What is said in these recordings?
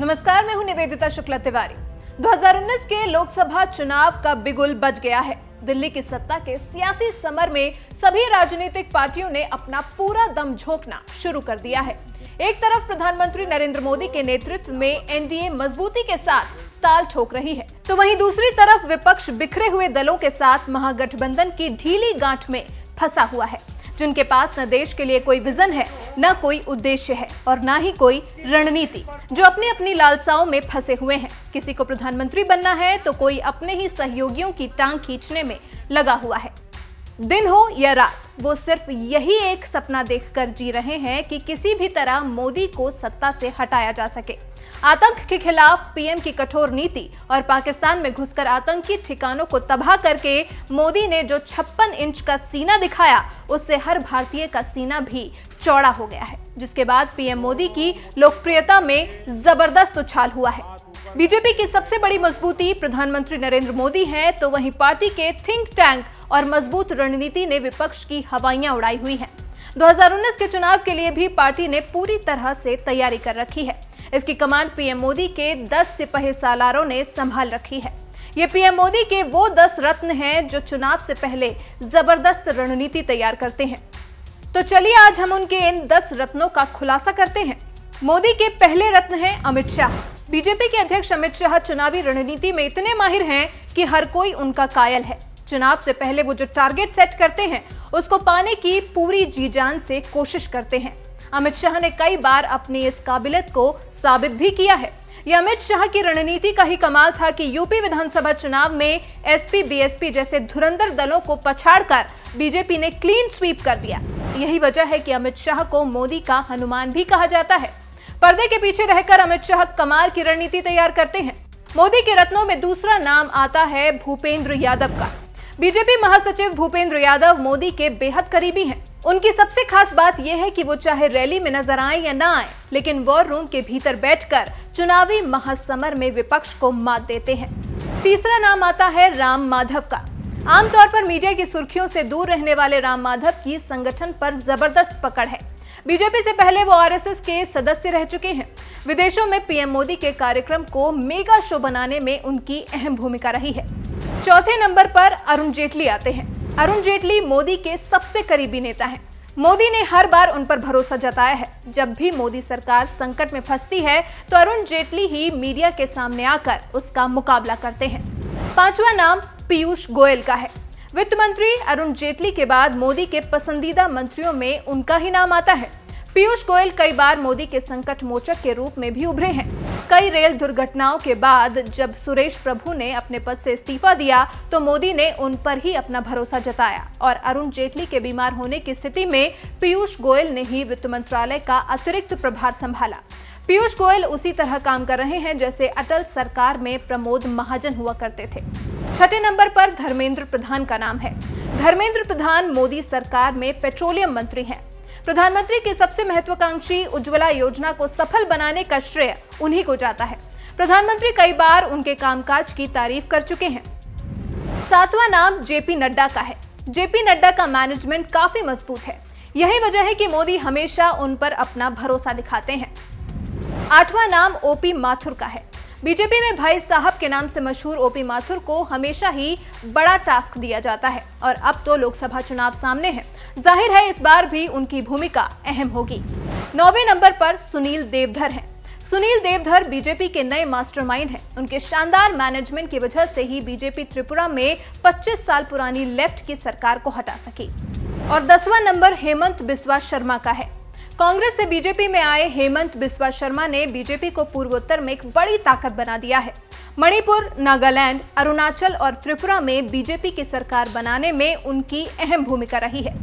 नमस्कार, मैं हूं निवेदिता शुक्ला तिवारी। 2019 के लोकसभा चुनाव का बिगुल बज गया है। दिल्ली की सत्ता के सियासी समर में सभी राजनीतिक पार्टियों ने अपना पूरा दम झोंकना शुरू कर दिया है। एक तरफ प्रधानमंत्री नरेंद्र मोदी के नेतृत्व में एनडीए मजबूती के साथ ताल ठोक रही है, तो वहीं दूसरी तरफ विपक्ष बिखरे हुए दलों के साथ महागठबंधन की ढीली गांठ में फंसा हुआ है, जिनके पास न देश के लिए कोई विजन है, न कोई उद्देश्य है और न ही कोई रणनीति, जो अपनी अपनी लालसाओं में फंसे हुए हैं। किसी को प्रधानमंत्री बनना है तो कोई अपने ही सहयोगियों की टांग खींचने में लगा हुआ है। दिन हो या रात, वो सिर्फ यही एक सपना देखकर जी रहे हैं कि किसी भी तरह मोदी को सत्ता से हटाया जा सके। आतंक के खिलाफ पीएम की कठोर नीति और पाकिस्तान में घुसकर आतंकी ठिकानों को तबाह करके मोदी ने जो 56 इंच का सीना दिखाया, उससे हर भारतीय का सीना भी चौड़ा हो गया है, जिसके बाद पीएम मोदी की लोकप्रियता में जबरदस्त उछाल हुआ है। बीजेपी की सबसे बड़ी मजबूती प्रधानमंत्री नरेंद्र मोदी है, तो वहीं पार्टी के थिंक टैंक और मजबूत रणनीति ने विपक्ष की हवाइयां उड़ाई हुई हैं। 2019 के चुनाव के लिए भी पार्टी ने पूरी तरह से तैयारी कर रखी है। इसकी कमान पीएम मोदी के 10 सिपह सालारों ने संभाल रखी है। ये पीएम मोदी के वो 10 रत्न हैं जो चुनाव से पहले जबरदस्त रणनीति तैयार करते हैं। तो चलिए आज हम उनके इन 10 रत्नों का खुलासा करते हैं। मोदी के पहले रत्न हैं अमित शाह। बीजेपी के अध्यक्ष अमित शाह चुनावी रणनीति में इतने माहिर हैं कि हर कोई उनका कायल है। चुनाव से पहले वो जो टारगेट सेट करते हैं, उसको पाने की पूरी जी जान से कोशिश करते हैं। अमित शाह ने कई बार अपनी इस काबिलियत को साबित भी किया है। यह अमित शाह की रणनीति का ही कमाल था कि यूपी विधानसभा चुनाव में एसपी बीएसपी जैसे धुरंधर दलों को पछाड़कर बीजेपी ने क्लीन स्वीप कर दिया। यही वजह है कि अमित शाह को मोदी का हनुमान भी कहा जाता है। पर्दे के पीछे रहकर अमित शाह कमाल की रणनीति तैयार करते हैं। मोदी के रत्नों में दूसरा नाम आता है भूपेंद्र यादव का। बीजेपी महासचिव भूपेंद्र यादव मोदी के बेहद करीबी हैं। उनकी सबसे खास बात यह है कि वो चाहे रैली में नजर आए या ना आए, लेकिन वॉर रूम के भीतर बैठकर चुनावी महासमर में विपक्ष को मात देते हैं। तीसरा नाम आता है राम माधव का। आमतौर पर मीडिया की सुर्खियों से दूर रहने वाले राम माधव की संगठन पर जबरदस्त पकड़ है। बीजेपी से पहले वो आरएसएस के सदस्य रह चुके हैं। विदेशों में पीएम मोदी के कार्यक्रम को मेगा शो बनाने में उनकी अहम भूमिका रही है। चौथे नंबर पर अरुण जेटली आते हैं। अरुण जेटली मोदी के सबसे करीबी नेता हैं। मोदी ने हर बार उन पर भरोसा जताया है। जब भी मोदी सरकार संकट में फंसती है, तो अरुण जेटली ही मीडिया के सामने आकर उसका मुकाबला करते हैं। पांचवा नाम पीयूष गोयल का है। वित्त मंत्री अरुण जेटली के बाद मोदी के पसंदीदा मंत्रियों में उनका ही नाम आता है। पीयूष गोयल कई बार मोदी के संकट मोचक के रूप में भी उभरे हैं। कई रेल दुर्घटनाओं के बाद जब सुरेश प्रभु ने अपने पद से इस्तीफा दिया, तो मोदी ने उन पर ही अपना भरोसा जताया और अरुण जेटली के बीमार होने की स्थिति में पीयूष गोयल ने ही वित्त मंत्रालय का अतिरिक्त प्रभार संभाला। पीयूष गोयल उसी तरह काम कर रहे हैं जैसे अटल सरकार में प्रमोद महाजन हुआ करते थे। छठे नंबर पर धर्मेंद्र प्रधान का नाम है। धर्मेंद्र प्रधान मोदी सरकार में पेट्रोलियम मंत्री हैं। प्रधानमंत्री की सबसे महत्वाकांक्षी उज्ज्वला योजना को सफल बनाने का श्रेय उन्हीं को जाता है। प्रधानमंत्री कई बार उनके कामकाज की तारीफ कर चुके हैं। सातवां नाम जेपी नड्डा का है। जेपी नड्डा का मैनेजमेंट काफी मजबूत है। यही वजह है कि मोदी हमेशा उन पर अपना भरोसा दिखाते हैं। आठवां नाम ओपी माथुर का है। बीजेपी में भाई साहब के नाम से मशहूर ओपी माथुर को हमेशा ही बड़ा टास्क दिया जाता है और अब तो लोकसभा चुनाव सामने है। जाहिर है इस बार भी उनकी भूमिका अहम होगी। 9वें नंबर पर सुनील देवधर हैं। सुनील देवधर बीजेपी के नए मास्टरमाइंड हैं। उनके शानदार मैनेजमेंट की वजह से ही बीजेपी त्रिपुरा में 25 साल पुरानी लेफ्ट की सरकार को हटा सकी। और 10वां नंबर हेमंत बिस्वा शर्मा का है। कांग्रेस से बीजेपी में आए हेमंत बिस्वा शर्मा ने बीजेपी को पूर्वोत्तर में एक बड़ी ताकत बना दिया है। मणिपुर, नागालैंड, अरुणाचल और त्रिपुरा में बीजेपी की सरकार बनाने में उनकी अहम भूमिका रही है।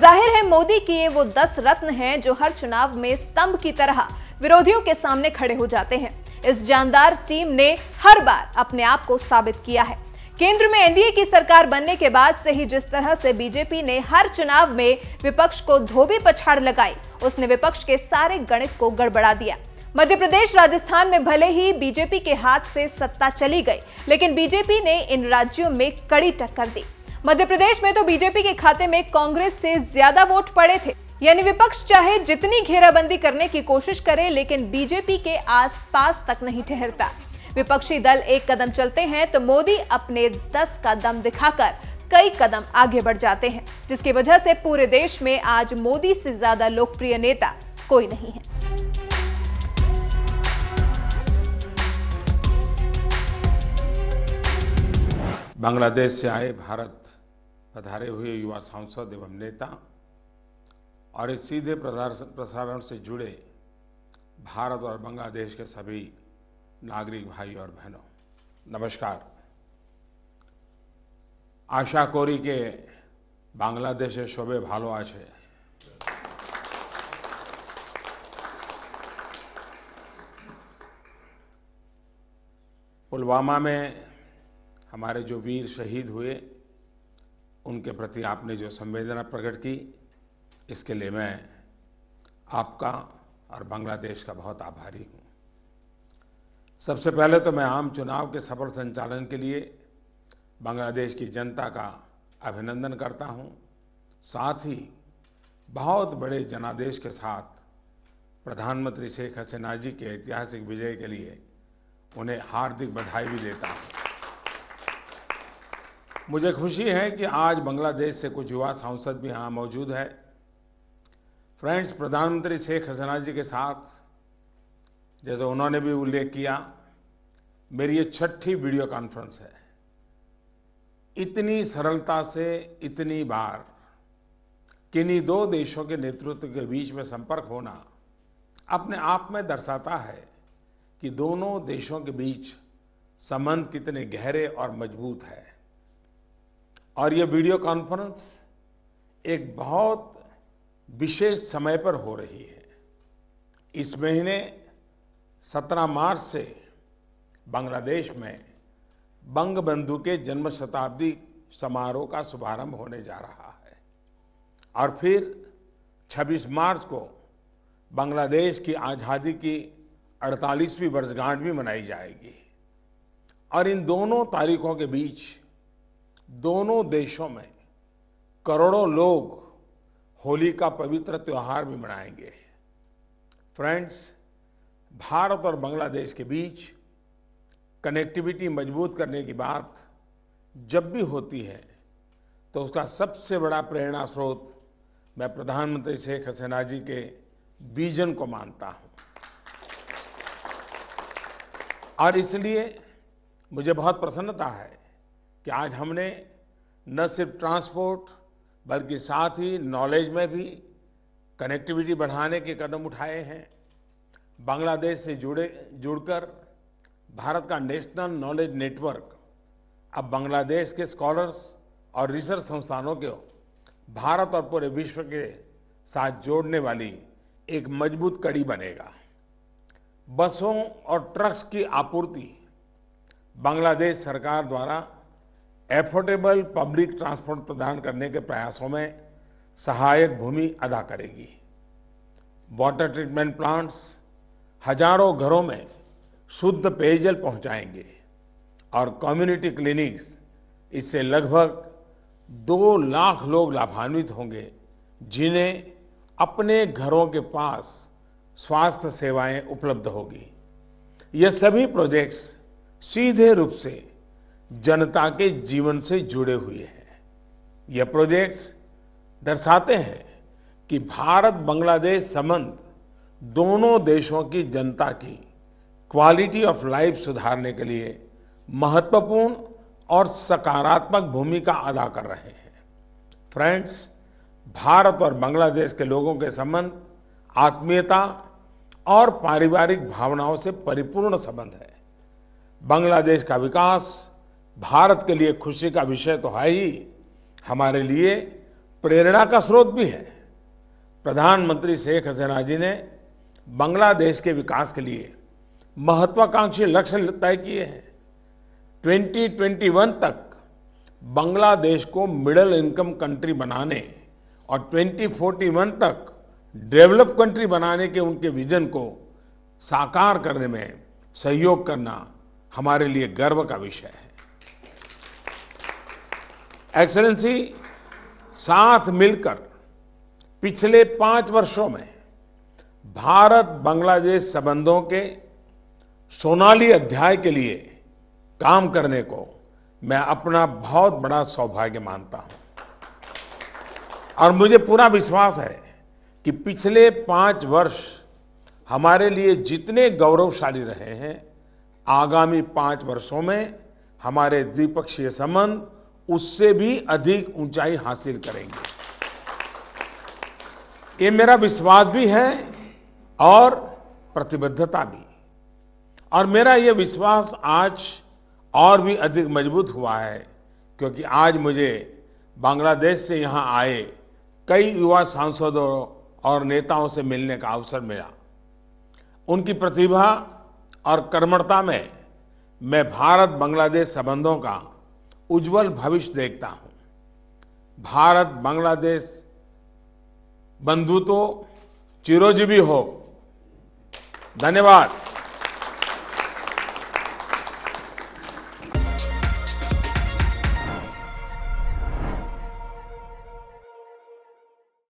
जाहिर है मोदी की ये वो 10 रत्न हैं जो हर चुनाव में स्तंभ की तरह विरोधियों के सामने खड़े हो जाते हैं। इस जानदार टीम ने हर बार अपने आप को साबित किया है। केंद्र में एनडीए की सरकार बनने के बाद से ही जिस तरह से बीजेपी ने हर चुनाव में विपक्ष को धोबी पछाड़ लगाई, उसने विपक्ष के सारे गणित को गड़बड़ा दिया। मध्य प्रदेश, राजस्थान में भले ही बीजेपी के हाथ से सत्ता चली गई, लेकिन बीजेपी ने इन राज्यों में कड़ी टक्कर दी। मध्य प्रदेश में तो बीजेपी के खाते में कांग्रेस से ज्यादा वोट पड़े थे, यानी विपक्ष चाहे जितनी घेराबंदी करने की कोशिश करे, लेकिन बीजेपी के आसपास तक नहीं ठहरता। विपक्षी दल एक कदम चलते हैं तो मोदी अपने 10 का दम दिखाकर कई कदम आगे बढ़ जाते हैं, जिसकी वजह से पूरे देश में आज मोदी से ज्यादा लोकप्रिय नेता कोई नहीं है। बांग्लादेश से आए भारत पधारे हुए युवा सांसद एवं नेता और इस सीधे प्रसारण से जुड़े भारत और बांग्लादेश के सभी नागरिक भाई और बहनों, नमस्कार। आशा करी के बांग्लादेशे शोभे भालो आछे। पुलवामा में हमारे जो वीर शहीद हुए, उनके प्रति आपने जो संवेदना प्रकट की, इसके लिए मैं आपका और बांग्लादेश का बहुत आभारी हूँ। सबसे पहले तो मैं आम चुनाव के सफल संचालन के लिए बांग्लादेश की जनता का अभिनंदन करता हूँ। साथ ही बहुत बड़े जनादेश के साथ प्रधानमंत्री शेख हसीना जी के ऐतिहासिक विजय के लिए उन्हें हार्दिक बधाई भी देता हूँ। मुझे खुशी है कि आज बांग्लादेश से कुछ युवा सांसद भी यहाँ मौजूद है। फ्रेंड्स, प्रधानमंत्री शेख हसीना जी के साथ, जैसे उन्होंने भी उल्लेख किया, मेरी ये 6ठी वीडियो कॉन्फ्रेंस है। इतनी सरलता से इतनी बार किन्हीं दो देशों के नेतृत्व के बीच में संपर्क होना अपने आप में दर्शाता है कि दोनों देशों के बीच संबंध कितने गहरे और मजबूत है। और ये वीडियो कॉन्फ्रेंस एक बहुत विशेष समय पर हो रही है। इस महीने 17 मार्च से बांग्लादेश में बंगबंधु के जन्म शताब्दी समारोह का शुभारंभ होने जा रहा है और फिर 26 मार्च को बांग्लादेश की आज़ादी की 48वीं वर्षगांठ भी मनाई जाएगी। और इन दोनों तारीखों के बीच दोनों देशों में करोड़ों लोग होली का पवित्र त्योहार भी मनाएंगे। फ्रेंड्स, भारत और बांग्लादेश के बीच कनेक्टिविटी मजबूत करने की बात जब भी होती है तो उसका सबसे बड़ा प्रेरणा स्रोत मैं प्रधानमंत्री शेख हसीना जी के विजन को मानता हूं। और इसलिए मुझे बहुत प्रसन्नता है कि आज हमने न सिर्फ ट्रांसपोर्ट बल्कि साथ ही नॉलेज में भी कनेक्टिविटी बढ़ाने के कदम उठाए हैं। बांग्लादेश से जुड़कर भारत का नेशनल नॉलेज नेटवर्क अब बांग्लादेश के स्कॉलर्स और रिसर्च संस्थानों को भारत और पूरे विश्व के साथ जोड़ने वाली एक मजबूत कड़ी बनेगा। बसों और ट्रक्स की आपूर्ति बांग्लादेश सरकार द्वारा एफोर्डेबल पब्लिक ट्रांसपोर्ट प्रदान करने के प्रयासों में सहायक भूमि अदा करेगी। वाटर ट्रीटमेंट प्लांट्स हजारों घरों में शुद्ध पेयजल पहुंचाएंगे और कम्युनिटी क्लिनिक्स इससे लगभग 2 लाख लोग लाभान्वित होंगे, जिन्हें अपने घरों के पास स्वास्थ्य सेवाएं उपलब्ध होगी। ये सभी प्रोजेक्ट्स सीधे रूप से जनता के जीवन से जुड़े हुए हैं। ये प्रोजेक्ट्स दर्शाते हैं कि भारत बांग्लादेश संबंध दोनों देशों की जनता की क्वालिटी ऑफ लाइफ सुधारने के लिए महत्वपूर्ण और सकारात्मक भूमिका अदा कर रहे हैं। फ्रेंड्स, भारत और बांग्लादेश के लोगों के संबंध आत्मीयता और पारिवारिक भावनाओं से परिपूर्ण संबंध है। बांग्लादेश का विकास भारत के लिए खुशी का विषय तो है ही, हमारे लिए प्रेरणा का स्रोत भी है। प्रधानमंत्री शेख हसीना जी ने बांग्लादेश के विकास के लिए महत्वाकांक्षी लक्ष्य तय किए हैं। 2021 तक बांग्लादेश को मिडिल इनकम कंट्री बनाने और 2041 तक डेवलप कंट्री बनाने के उनके विजन को साकार करने में सहयोग करना हमारे लिए गर्व का विषय है। एक्सेलेंसी, साथ मिलकर पिछले 5 वर्षों में भारत बांग्लादेश संबंधों के सोनाली अध्याय के लिए काम करने को मैं अपना बहुत बड़ा सौभाग्य मानता हूं। और मुझे पूरा विश्वास है कि पिछले 5 वर्ष हमारे लिए जितने गौरवशाली रहे हैं, आगामी 5 वर्षों में हमारे द्विपक्षीय संबंध उससे भी अधिक ऊंचाई हासिल करेंगे। ये मेरा विश्वास भी है और प्रतिबद्धता भी। और मेरा ये विश्वास आज और भी अधिक मजबूत हुआ है क्योंकि आज मुझे बांग्लादेश से यहाँ आए कई युवा सांसदों और नेताओं से मिलने का अवसर मिला। उनकी प्रतिभा और कर्मठता में मैं भारत बांग्लादेश संबंधों का उज्जवल भविष्य देखता हूं। भारत बांग्लादेश बंधुत्व चिरंजीवी हो। धन्यवाद।